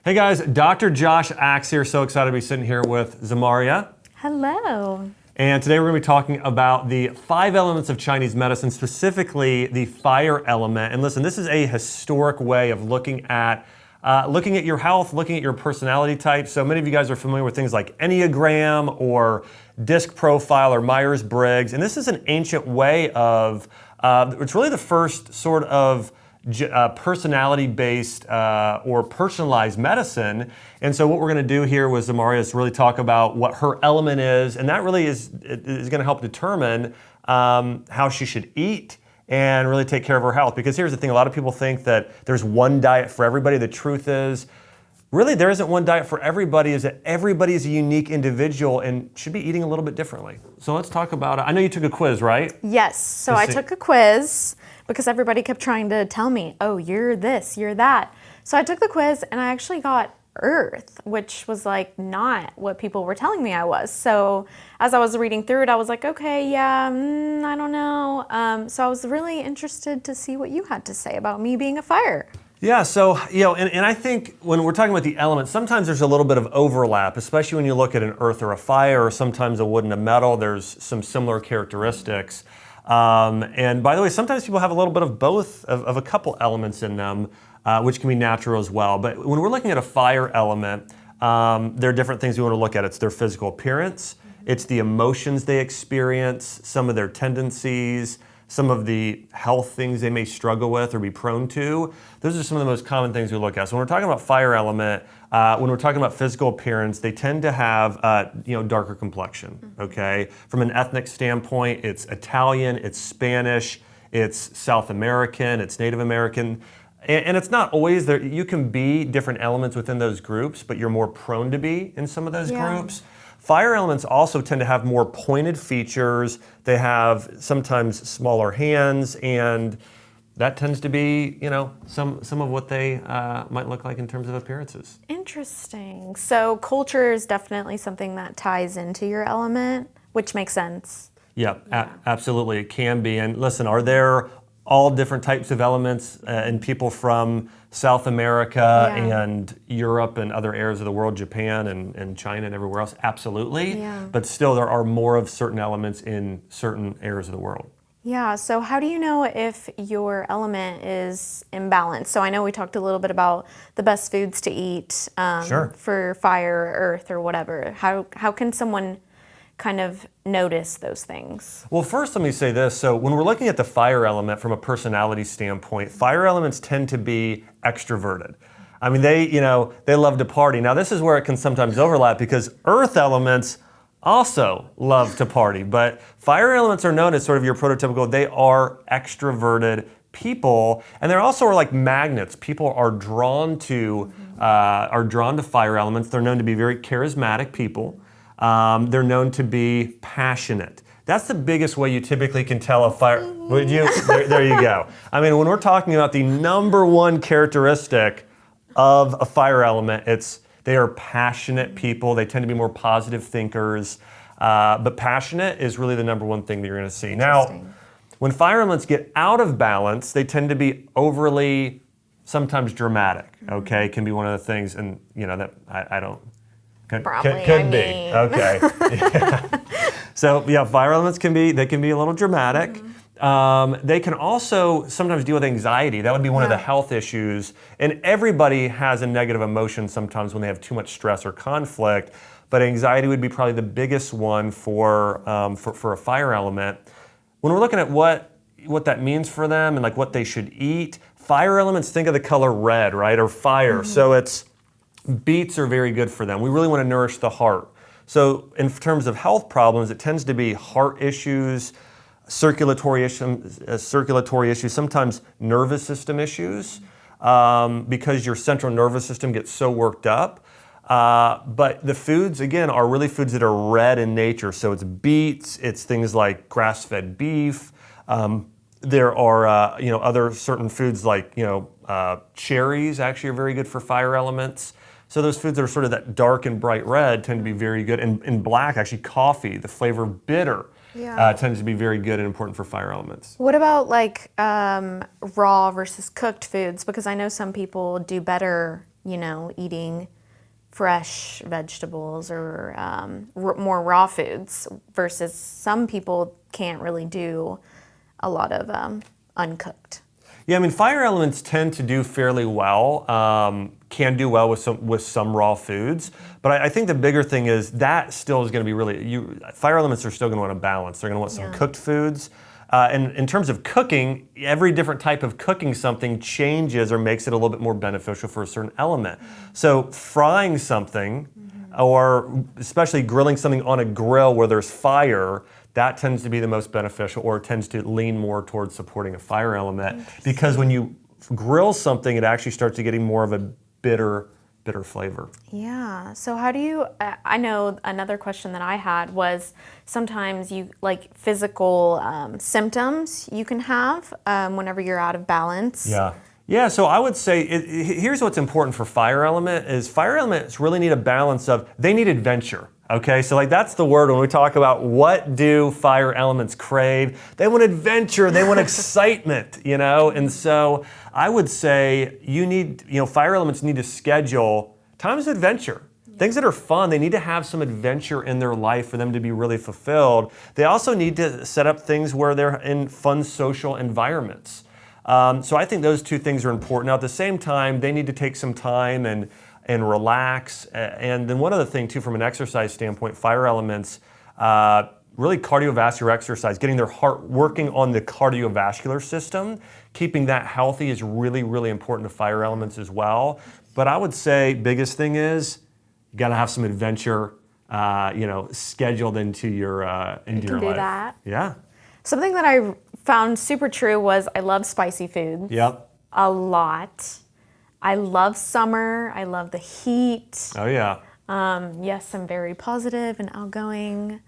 Hey guys, Dr. Josh Axe here. So excited to be sitting here with Zamaria. Hello. And today we're going to be talking about the 5 elements of Chinese medicine, specifically the fire element. And listen, this is a historic way of looking at your health, looking at your personality type. So many of you guys are familiar with things like Enneagram or disc profile or Myers-Briggs. And this is an ancient way of, it's really the first sort of personality-based or personalized medicine. And so what we're going to do here with Zamaria is really talk about what her element is, and that really is going to help determine how she should eat and really take care of her health. Because here's the thing, a lot of people think that there's one diet for everybody. The truth is, really there isn't one diet for everybody, is that everybody is a unique individual and should be eating a little bit differently. So let's talk about it. I know you took a quiz, right? Yes, so I took a quiz because everybody kept trying to tell me, oh, you're this, you're that. So I took the quiz and I actually got Earth, which was like not what people were telling me I was. So as I was reading through it, I was like, okay, yeah, I don't know. So I was really interested to see what you had to say about me being a fire. Yeah, so, and I think when we're talking about the elements, sometimes there's a little bit of overlap, especially when you look at an earth or a fire, or sometimes a wood and a metal, there's some similar characteristics. And by the way, sometimes people have a little bit of both, of a couple elements in them, which can be natural as well. But when we're looking at a fire element, there are different things we want to look at. It's their physical appearance, it's the emotions they experience, some of their tendencies, some of the health things they may struggle with or be prone to. Those are some of the most common things we look at. So when we're talking about fire element, when we're talking about physical appearance, they tend to have darker complexion, okay? From an ethnic standpoint, it's Italian, it's Spanish, it's South American, it's Native American. And it's not always there. You can be different elements within those groups, but you're more prone to be in some of those groups. Fire elements also tend to have more pointed features. They have sometimes smaller hands, and that tends to be, some of what they might look like in terms of appearances. Interesting. So culture is definitely something that ties into your element, which makes sense. Yeah. Absolutely, it can be. And listen, are there all different types of elements and people from South America and Europe and other areas of the world, Japan and China and everywhere else? Absolutely. Yeah. But still, there are more of certain elements in certain areas of the world. Yeah, so how do you know if your element is imbalanced? So I know we talked a little bit about the best foods to eat for fire or earth or whatever. How can someone kind of notice those things? Well, first let me say this. So when we're looking at the fire element from a personality standpoint, fire elements tend to be extroverted. I mean, they love to party. Now this is where it can sometimes overlap because earth elements also love to party, but fire elements are known as sort of your prototypical, they are extroverted people, and they're also like magnets. People are drawn to fire elements. They're known to be very charismatic people. They're known to be passionate. That's the biggest way you typically can tell a fire. Would you? There you go. I mean, when we're talking about the number one characteristic of a fire element, they are passionate people. They tend to be more positive thinkers. But passionate is really the number one thing that you're going to see. Now, when fire elements get out of balance, they tend to be overly, sometimes dramatic. Okay, can be one of the things, and that I don't. Could be. Okay. Yeah. So fire elements can be a little dramatic. They can also sometimes deal with anxiety. That would be one of the health issues. And everybody has a negative emotion sometimes when they have too much stress or conflict. But anxiety would be probably the biggest one for a fire element. When we're looking at what that means for them and like what they should eat, fire elements, think of the color red, right, or fire. So beets are very good for them. We really want to nourish the heart. So in terms of health problems, it tends to be heart issues, circulatory issues, sometimes nervous system issues, because your central nervous system gets so worked up. But the foods, again, are really foods that are red in nature. So it's beets, it's things like grass-fed beef. There are other certain foods like cherries actually are very good for fire elements. So those foods that are sort of that dark and bright red tend to be very good. And black, actually coffee, the flavor of bitter, tends to be very good and important for fire elements. What about like raw versus cooked foods? Because I know some people do better eating fresh vegetables or more raw foods, versus some people can't really do a lot of uncooked. Yeah, I mean, fire elements tend to do fairly well, can do well with some raw foods, but I think the bigger thing is that still is going to be fire elements are still going to want to balance. They're going to want some cooked foods. And in terms of cooking, every different type of cooking something changes or makes it a little bit more beneficial for a certain element. So frying something, or especially grilling something on a grill where there's fire, that tends to be the most beneficial, or tends to lean more towards supporting a fire element, because when you grill something, it actually starts to getting more of a bitter flavor. Yeah. So how do you, I know another question that I had was, sometimes you, like physical symptoms you can have whenever you're out of balance. Yeah, so I would say, here's what's important for fire element, is fire elements really need a balance of, they need adventure. Okay, so like that's the word when we talk about what do fire elements crave. They want adventure, they want excitement, and so I would say fire elements need to schedule times of adventure. Things that are fun, they need to have some adventure in their life for them to be really fulfilled. They also need to set up things where they're in fun social environments. So I think those two things are important. Now at the same time, they need to take some time and relax. And then one other thing too, from an exercise standpoint, fire elements, really cardiovascular exercise, getting their heart working on the cardiovascular system, keeping that healthy is really, really important to fire elements as well. But I would say biggest thing is you got to have some adventure, scheduled into your life. You can do that. Yeah. Something that I found super true was I love spicy foods. Yep. A lot. I love summer. I love the heat. Oh yeah. Yes, I'm very positive and outgoing.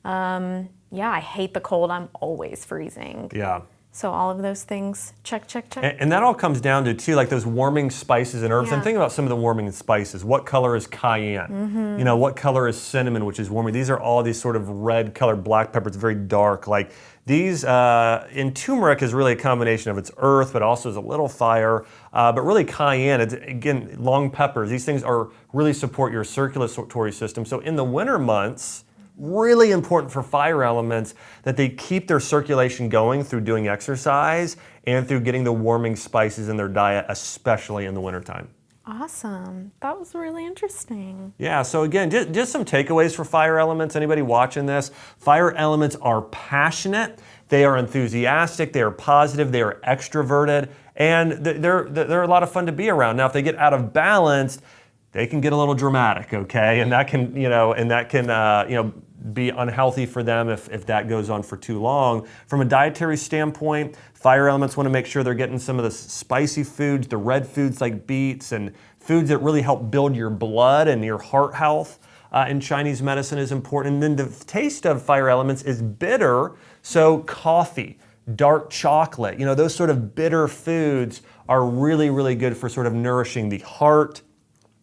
I hate the cold. I'm always freezing. Yeah. So all of those things, check. And that all comes down to too, like those warming spices and herbs. Yeah. And think about some of the warming spices. What color is cayenne? What color is cinnamon, which is warming? These are all these sort of red colored black pepper. It's very dark. Like these, in turmeric is really a combination of its earth, but also is a little fire. But really cayenne, it's, again, long peppers. These things really support your circulatory system. So in the winter months, really important for fire elements that they keep their circulation going through doing exercise and through getting the warming spices in their diet, especially in the wintertime. Awesome. That was really interesting. Yeah, so again, just some takeaways for fire elements. Anybody watching this? Fire elements are passionate, they are enthusiastic, they are positive, they are extroverted, and they're a lot of fun to be around. Now, if they get out of balance, they can get a little dramatic, okay? And that can, be unhealthy for them if that goes on for too long. From a dietary standpoint, fire elements want to make sure they're getting some of the spicy foods, the red foods like beets, and foods that really help build your blood and your heart health. In Chinese medicine is important. And then the taste of fire elements is bitter, so coffee, dark chocolate, those sort of bitter foods are really, really good for sort of nourishing the heart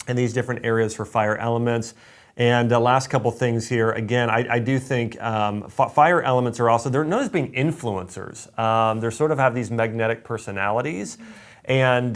and these different areas for fire elements. And the last couple things here, again, I do think fire elements are also, they're known as being influencers. They sort of have these magnetic personalities. And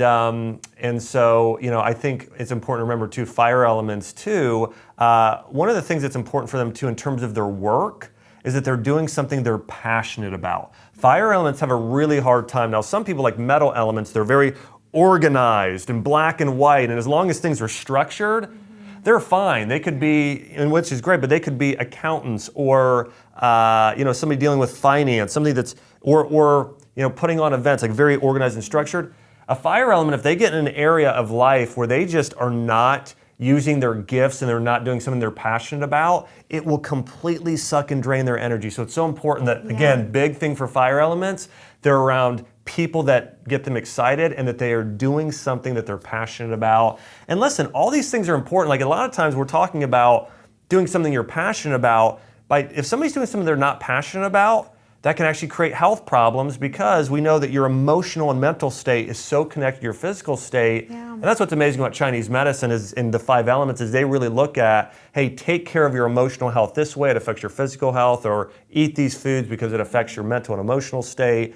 so, I think it's important to remember too, fire elements too, one of the things that's important for them too in terms of their work is that they're doing something they're passionate about. Fire elements have a really hard time. Now, some people like metal elements, they're very organized and black and white, and as long as things are structured, they're fine. They could be, and which is great, but they could be accountants or somebody dealing with finance, somebody that's or putting on events, like very organized and structured. A fire element, if they get in an area of life where they just are not using their gifts and they're not doing something they're passionate about, it will completely suck and drain their energy. So it's so important that, again, big thing for fire elements, they're around people that get them excited and that they are doing something that they're passionate about. And listen, all these things are important. Like a lot of times we're talking about doing something you're passionate about, but if somebody's doing something they're not passionate about, that can actually create health problems because we know that your emotional and mental state is so connected to your physical state. Yeah. And that's what's amazing about Chinese medicine is in the 5 elements is they really look at, hey, take care of your emotional health this way, it affects your physical health, or eat these foods because it affects your mental and emotional state.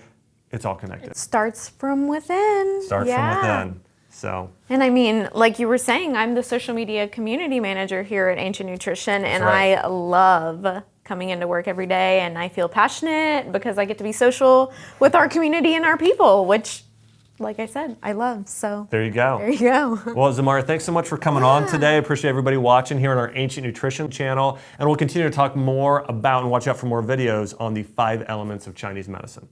It's all connected. It starts from within. Starts from within. So. And I mean, like you were saying, I'm the social media community manager here at Ancient Nutrition, and right. I love coming into work every day, and I feel passionate because I get to be social with our community and our people, which, like I said, I love. So there you go. There you go. Well, Zamaria, thanks so much for coming on today. I appreciate everybody watching here on our Ancient Nutrition channel, and we'll continue to talk more about and watch out for more videos on the 5 elements of Chinese medicine.